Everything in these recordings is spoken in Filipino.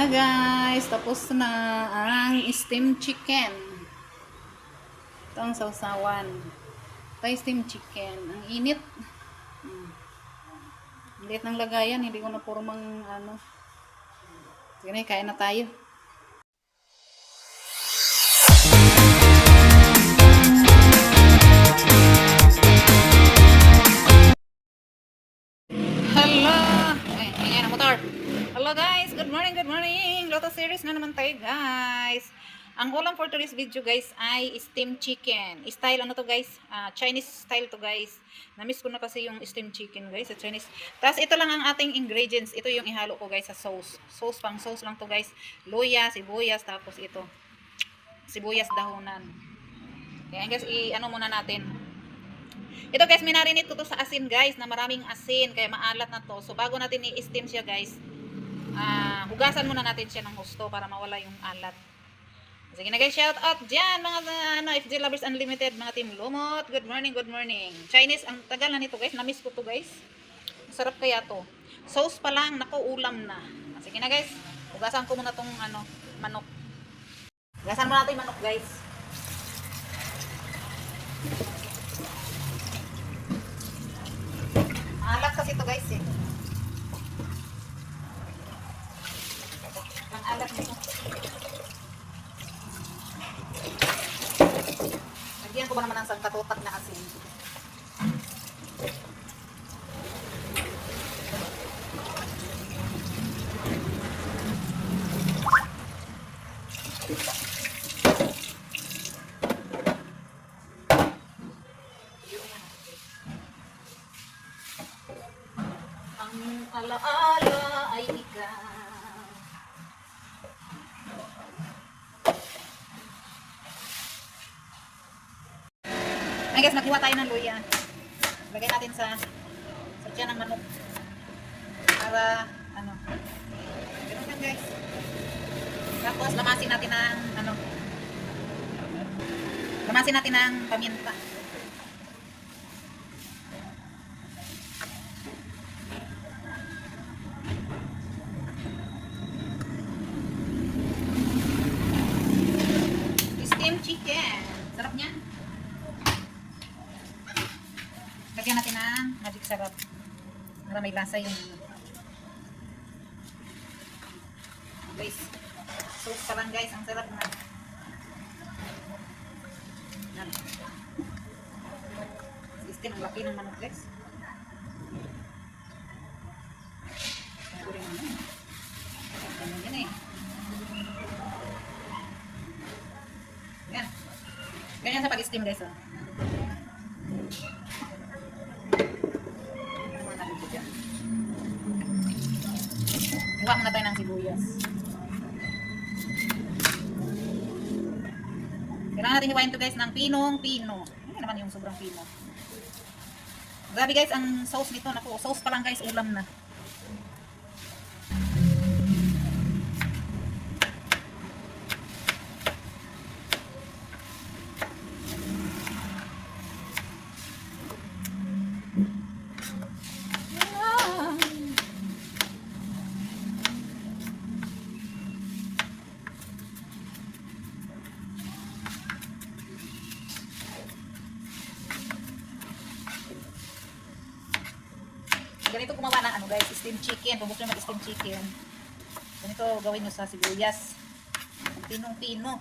Na guys, tapos na ang steamed chicken. Ito ang sausawan. Ito yung steamed chicken. Ang init. Ang liit ng lagayan. Hindi ko na puro mang ano. Sige na, kain na tayo. Hello! Ay, ayan ang motor. Hello guys! Good morning, good morning! Loto series na naman tayo guys. Ang ulam for today's video guys ay steamed chicken. Style ano to guys? Chinese style to guys. Namiss ko na kasi yung steamed chicken guys sa Chinese. Tapos ito lang ang ating ingredients. Ito yung ihalo ko guys sa sauce. Pang sauce lang to guys. Luya, sibuyas, tapos ito. Sibuyas dahunan. Kaya guys, i-ano muna natin. Ito guys, minarinate ko to sa asin guys, na maraming asin, kaya maalat na to. So bago natin i-steam siya guys, hugasan muna natin siya ng husto para mawala yung alat. Sige na guys, shout out dyan mga FG Lovers Unlimited, mga Team Lumot. Good morning, good morning. Chinese, ang tagal na nito guys, namiss ko to guys. Sarap kaya to. Sauce pa lang, naku, ulam na. Sige na guys, hugasan ko muna tong manok. Hugasan muna natin yung manok guys. Alat kasi ito guys eh. Ang alat nito. Lagyan ko ba naman ng katutak na asin. Ang alaala ay ikaw. Ay guys, nakuha tayo ng luya. Lagay natin sa tiyan ng manok. Para ano. Ganun lang guys. Tapos lamasin natin ng lamasin natin ng paminta. Steamed chicken. Sarap niya. Lagyan natin ng magic sarap. Para may lasa yung guys. Sauce pa lang guys. Ang sarap na. Yan. Steam ang laki ng manok guys. Yan eh. Yan. Ganyan sa pag-steam guys. Oh. Iwa muna tayo ng sibuyas. Kailangan natin hiwain ito guys ng pinong-pino. Ano naman yung sobrang pino. Grabe guys, ang sauce nito. Naku, sauce pa lang guys, ulam na. Ganito gumawa ng guys, steamed chicken. Kung gusto nyo mag-steamed chicken, ganito gawin nyo sa sibuyas. Pinong-pino.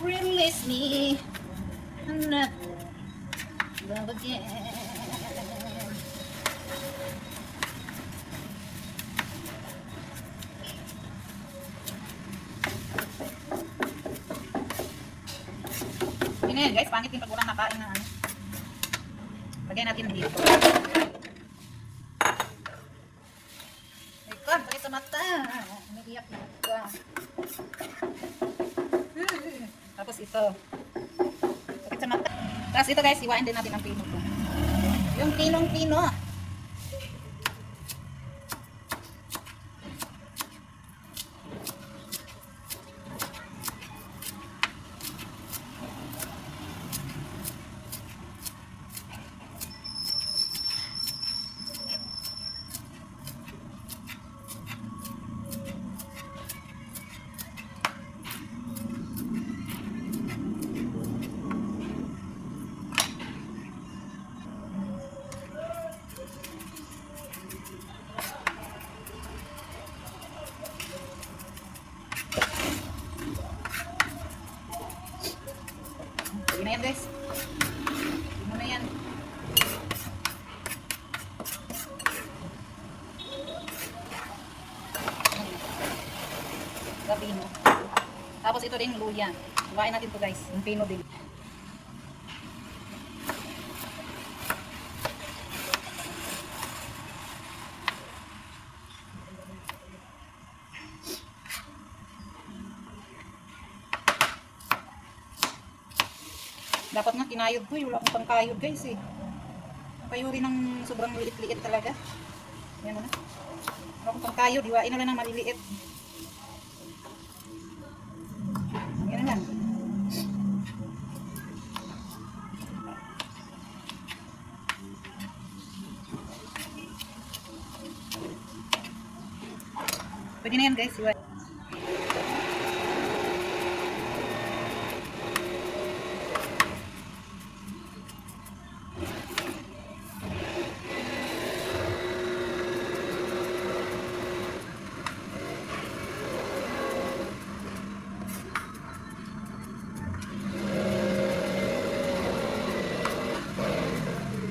Release me. Love again. Yan guys, pangit yung pag walang nakain na lagyan natin dito. Ikaw, bakit sa mata? Umiiyak na ito. Tapos ito. Bakit sa mata? Tapos ito guys, iwain din natin ang pino ko. Yung pinong-pino. Gabino. Tapos ito din luya. Iwain natin to guys. Yung pino din. Dapat nga kinayod ko. Wala akong pangkayod guys eh. Kayo rin ng sobrang liit-liit talaga. Yan mo na. Wala akong pangkayod. Iwain na lang ng maliliit. Yan na lang. Pwede na yan guys. Iwain.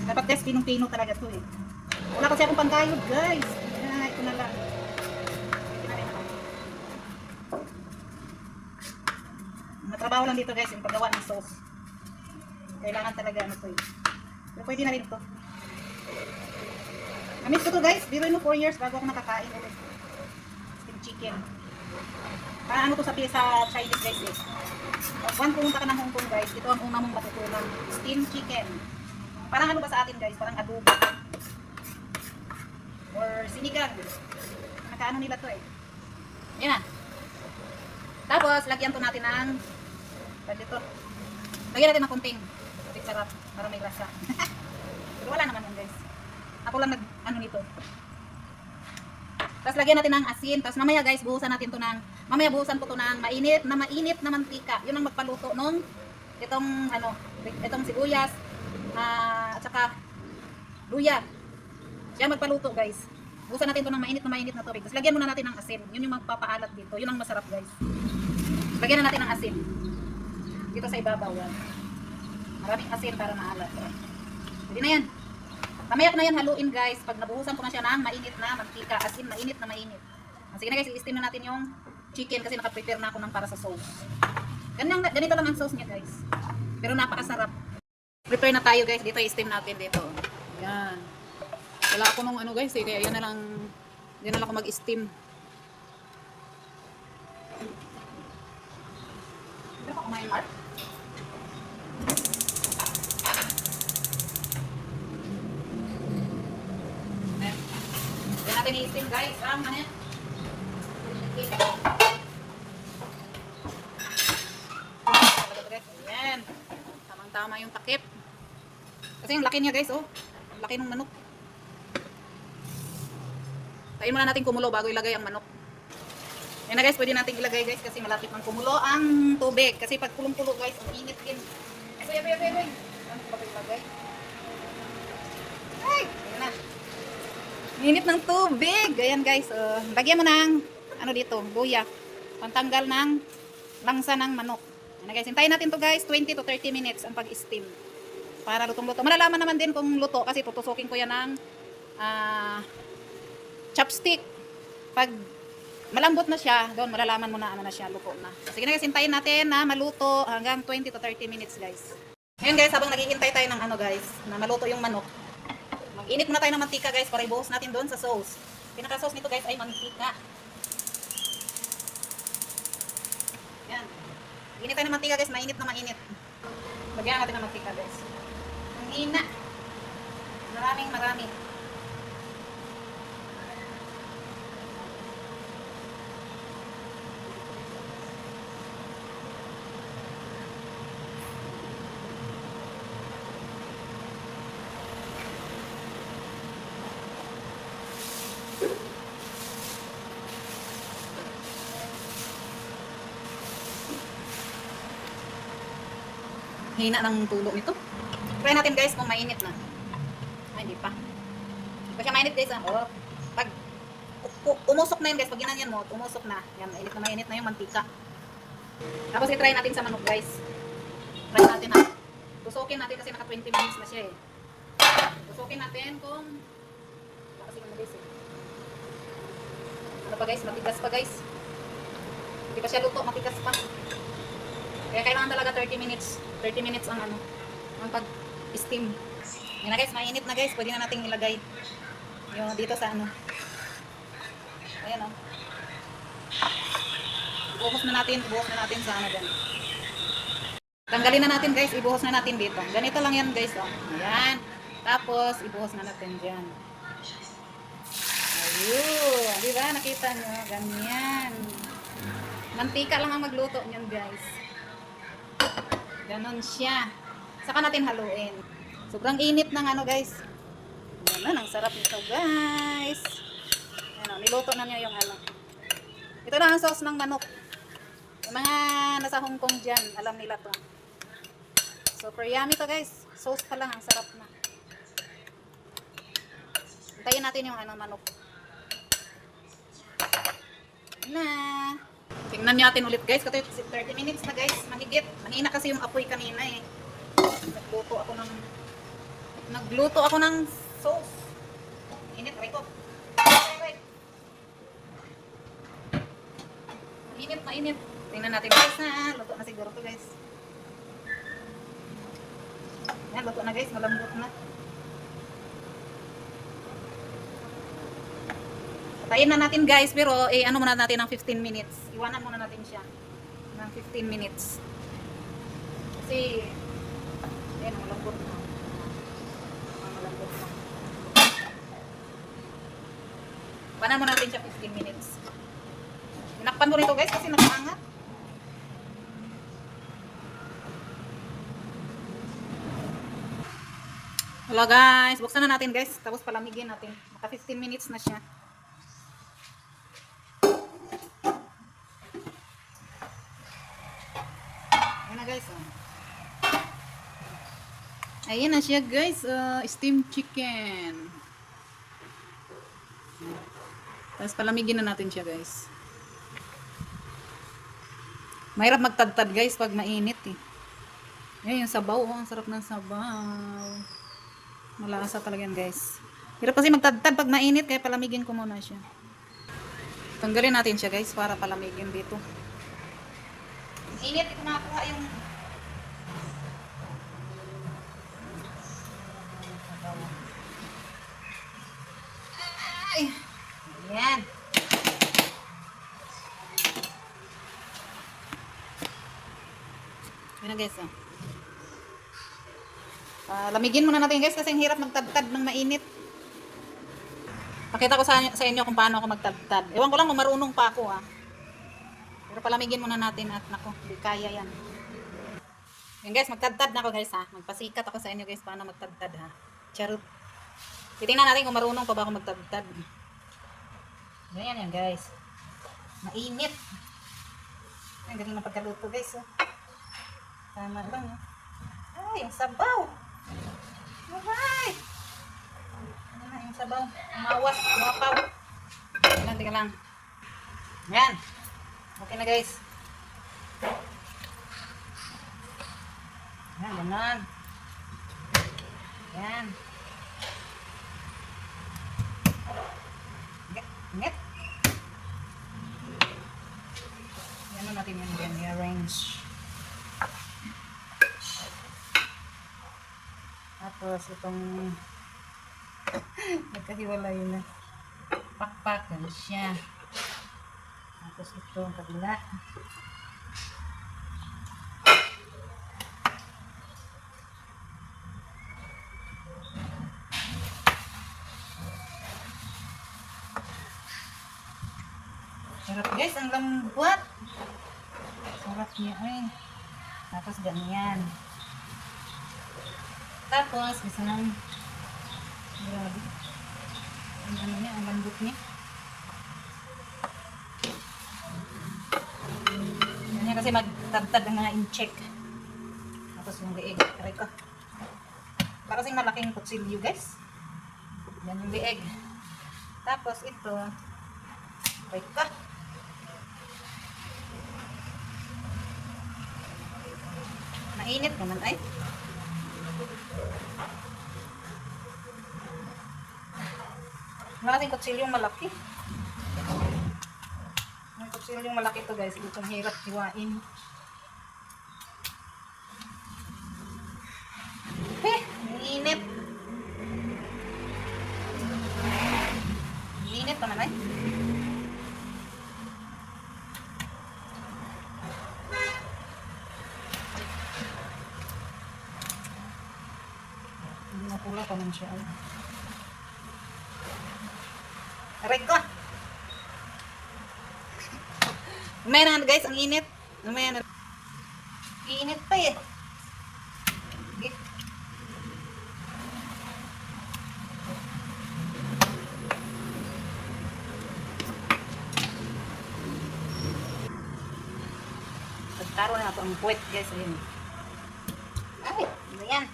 Dapat guys, pinong-pino talaga to eh. Wala kasi akong pangkayod guys. Ito na lang. Matrabaho lang dito guys, yung paggawa ng sauce. Kailangan talaga ano to eh. Pero pwede na rin ito. Namiss ko to guys, biro mo 4 years bago ako nakakain ulit. Steam chicken. Para ano to sa Chinese guys eh. Pag pumunta ka ng Hong Kong guys, ito ang una mong matutunan. Steam chicken. Parang ano ba sa atin guys, parang adobo. Or sinigang. Nakaano nila to eh. Yan na. Tapos, lagyan to natin ng dito. Lagyan natin ng kunting sarap para may grasa. Pero wala naman yun guys. Ako lang nag-ano nito. Tapos lagyan natin ng asin. Tapos mamaya guys, buhusan natin to ng, mamaya buhusan ko to ng mainit na mantika. Yun ang magpaluto nung itong ano, itong sibuyas at saka luya. Siya magpaluto guys. Buhusan natin to ng mainit na tubig. Tapos lagyan muna natin ng asin. Yun yung magpapaalat dito. Yun ang masarap guys. Lagyan na natin ng asin. Dito sa ibabaw yan. Maraming asin para maalat. Pwede na yan. Mamaya ko na yan haluin guys. Pag nabuhusan ko na siya ng mainit na mantika. Asin mainit na mainit. Sige na guys, i-steam na natin yung chicken kasi nakaprepare na ako ng para sa sauce. Ganito lang ang sauce niya guys. Pero napakasarap. Prepare na tayo guys. Dito i-steam natin dito. Yan. Wala ako nung ano guys eh. Kaya yan na lang ako mag-steam. Hindi pa kumain Mark? Yan natin i-steam guys. Ano yan? Yan. Tamang-tama yung takip. Kasi yung laki niya guys oh. Ang laki ng manok. Tayin muna natin kumulo bago ilagay ang manok. Yan na guys, pwede natin ilagay guys kasi malapit ng kumulo ang tubig. Kasi pag kulong-kulo guys, ang init din. Ay. Ano ba ito ilagay? Ay! Yan na. Init ng tubig. Ayan guys. Lagyan mo ng ano dito, luya. Pantanggal ng langsa ng manok. Yan na guys. Hintayin natin to guys, 20 to 30 minutes ang pag-steam. Para lutong-luto. Malalaman naman din kung luto kasi tutusukin ko yan ng chopstick. Pag malambot na siya, doon malalaman mo na ano na siya, luto na. Sige na guys, hintayin natin na maluto hanggang 20 to 30 minutes guys. Ngayon guys, habang naghihintay tayo ng ano guys, na maluto yung manok, mag-init muna tayo ng mantika guys para ibuhos natin doon sa sauce. Pinaka-sauce nito guys ay mantika. Yan. Init tayo ng mantika guys, mainit na mainit. Lagyan natin ng mantika guys. Ang hina. Marami. Hina ng tulo nito. Try natin guys kung mainit na. Ay, hindi pa. Hindi pa siya mainit guys. Oh. Pag umusok na yun guys, pag ginanyan mo, umusok na. Yan, mainit na yung mantika. Tapos i-try natin sa manok guys. Try natin na. Tusukin natin kasi naka 20 minutes na siya eh. Tusukin natin kung kasi kung guys eh. Ano pa guys, matigas pa guys. Hindi pa siya luto, matigas pa. Kaya kailangan talaga 30 minutes. 30 minutes ang ano, ang pag-steam. Yan na guys, mainit na guys. Pwede na nating ilagay yung dito sa ano. Ayan o. Ibuhos na natin sa ano dyan. Tanggalin na natin guys, ibuhos na natin dito. Ganito lang yan guys o. Ayan. Tapos, ibuhos na natin dyan. Ayun. Diba? Nakita nyo? Ganyan. Mantika lang ang magluto nyan guys. Ganon siya. Saka natin haluin. Sobrang init ng ano guys. Ayan, ang sarap nito guys. Ayan, niluto na niya yung ano. Ito na ang sauce ng manok. Yung mga nasa Hong Kong dyan, alam nila to. Super yummy to guys. Sauce pa lang, ang sarap na. Hintayin natin yung ano, manok. Na. Tingnan natin ulit guys. Kasi 30 minutes na guys. Mahigit. Mahina kasi yung apoy kanina eh. Nagluto ako ng sauce. Init, rito. Mainit. Tingnan natin guys ha. Luto na siguro to guys. Yan, luto na guys. Malambot na. Patayin na natin guys. Pero ano muna natin ng 15 minutes. Iwanan muna natin siya ng 15 minutes. Kasi ayan, malambot na. Malambot na. Iwanan muna natin siya 15 minutes. Tinakpan ko nito guys kasi nakaangat. Hello guys, buksan na natin guys. Tapos palamigin natin. Maka 15 minutes na siya. Ayan na guys. Ayan na siya guys. Steamed chicken. Tapos palamigin na natin siya guys. Mahirap magtadtad guys pag mainit eh. Ayan yung sabaw. Oh, ang sarap ng sabaw. Malasa talaga yan guys. Hirap kasi magtadtad pag mainit. Kaya palamigin ko muna siya. Tanggalin natin siya guys para palamigin dito. Init. Ito makakuha yung ay. Ayan. Ayan guys. Lamigin muna natin guys kasi ang hirap magtadtad ng mainit. Pakita ko sa inyo kung paano ako magtadtad. Ewan ko lang kung marunong pa ako ha. Pero palamigin muna natin at nako, hindi kaya yan. Yan guys, magtadtad na ako guys ha. Magpasikat ako sa inyo guys paano magtadtad ha. Charot. Titingnan natin kung marunong pa ba ako magtadtad. Ganyan yan guys. Mainit. Ang galing ng pagkaluto guys. Oh. Tama lang. Oh. Ay, yung sabaw. Ay. Ano na yung sabaw? Umawas, umapaw. Tingnan lang. Yan. Okay na guys. Yan, ganon. Yan. Ingat. Yan natin yung i-arrange. Tapos itong nagkahiwalay na pakpakan siya. Tapos ito ang kabila. Sarap guys, ang lambot. Sarap niya ay. Tapos ganyan. Tapos isang grabe. Ang ano niya, ang lambot niya. Ganyan kasi magtagtag ng mga in-check. Tapos yung lieg. Aray ko. Para kasing malaking kutsilyo guys. Yan yung lieg. Tapos ito. Aray ko. Mainit naman ay. Wala kasing kutsilyong malaki. May kutsilyo Still yung malaki to guys. Itong hirap hiwain. Init. Init naman ay. Hindi na pula pa man siya. Aray ko. Mamaya na guys, ang init. Mamaya na. Init pa eh. Taro na ito ang puwet guys. Ayun. Ay, ano yan?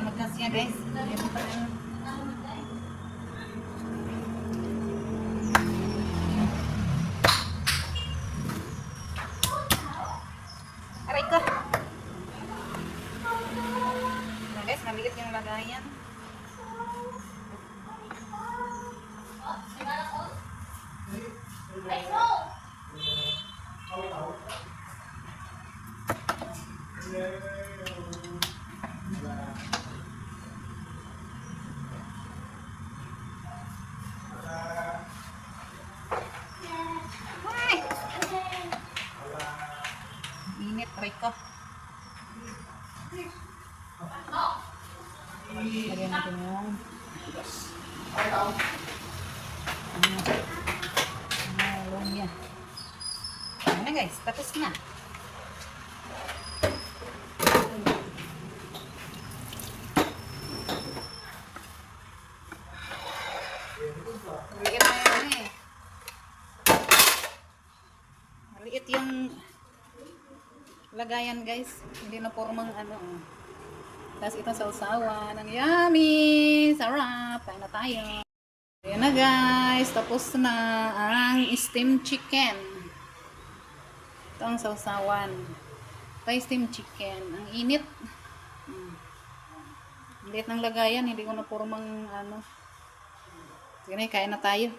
Magkasya guys. Aray ko. Nah, guys, maliit yung lagayan. Init, aray ko. Lagyan natin yung lumpia. Ayan na guys, tapos na. Maliit na yan eh. Maliit yung lagayan guys. Hindi na formang ano. Tapos ito sausawan. Ang yummy! Sarap! Kain na tayo. Ayan na guys. Tapos na ang steamed chicken. Ito ang sausawan. Ito yung steamed chicken. Ang init. Ang liit ng lagayan. Hindi ko na formang ano. Sige na, kain na tayo.